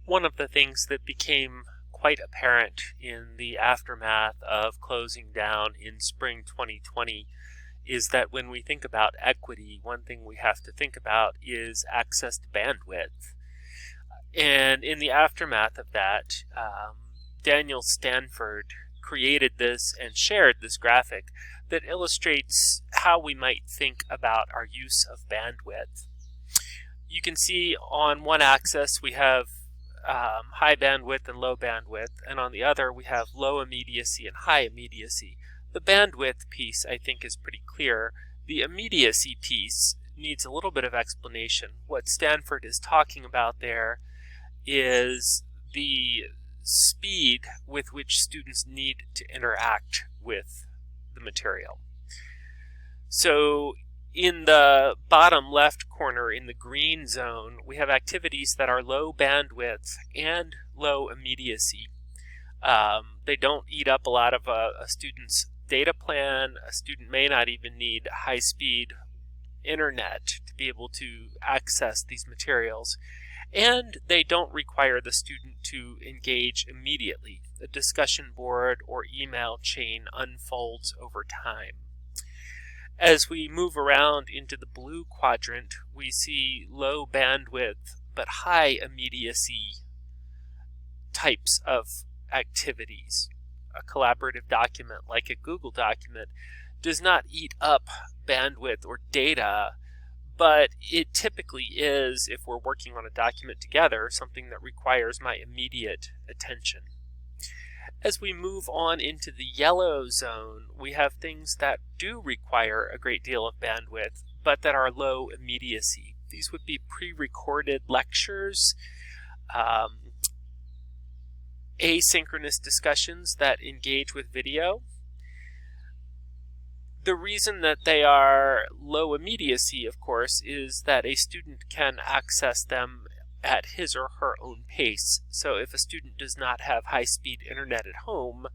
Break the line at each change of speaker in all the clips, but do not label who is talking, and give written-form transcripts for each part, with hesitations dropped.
One of the things that became quite apparent in the aftermath of closing down in spring 2020 is that when we think about equity, one thing we have to think about is access to bandwidth. And in the aftermath of that, Daniel Stanford created this and shared this graphic that illustrates how we might think about our use of bandwidth. You can see on one axis we have high bandwidth and low bandwidth, and on the other we have low immediacy and high immediacy. The bandwidth piece, I think, is pretty clear. The immediacy piece needs a little bit of explanation. What Stanford is talking about there is the speed with which students need to interact with the material. So in the bottom left corner in the green zone, we have activities that are low bandwidth and low immediacy. They don't eat up a lot of a student's data plan. A student may not even need high-speed internet to be able to access these materials. And they don't require the student to engage immediately. The discussion board or email chain unfolds over time. As we move around into the blue quadrant, we see low bandwidth but high immediacy types of activities. A collaborative document like a Google document does not eat up bandwidth or data, but it typically is, if we're working on a document together, something that requires my immediate attention. As we move on into the yellow zone, we have things that do require a great deal of bandwidth, but that are low immediacy. These would be pre-recorded lectures, asynchronous discussions that engage with video. The reason that they are low immediacy, of course, is that a student can access them at his or her own pace. So if a student does not have high-speed internet at home,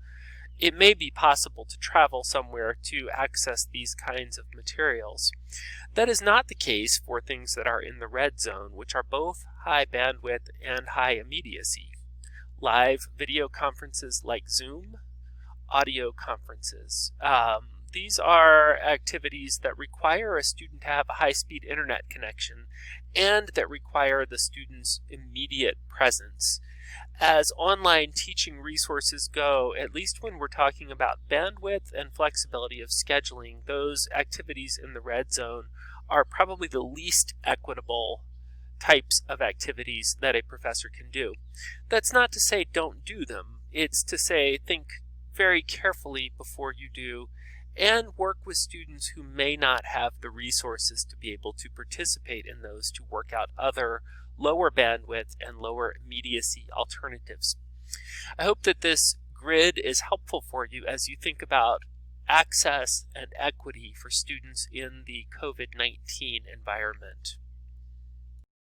it may be possible to travel somewhere to access these kinds of materials. That is not the case for things that are in the red zone, which are both high bandwidth and high immediacy. Live video conferences like Zoom, audio conferences. These are activities that require a student to have a high-speed internet connection and that require the student's immediate presence. As online teaching resources go, at least when we're talking about bandwidth and flexibility of scheduling, those activities in the red zone are probably the least equitable types of activities that a professor can do. That's not to say don't do them. It's to say think very carefully before you do, and work with students who may not have the resources to be able to participate in those to work out other lower bandwidth and lower immediacy alternatives. I hope that this grid is helpful for you as you think about access and equity for students in the COVID-19 environment.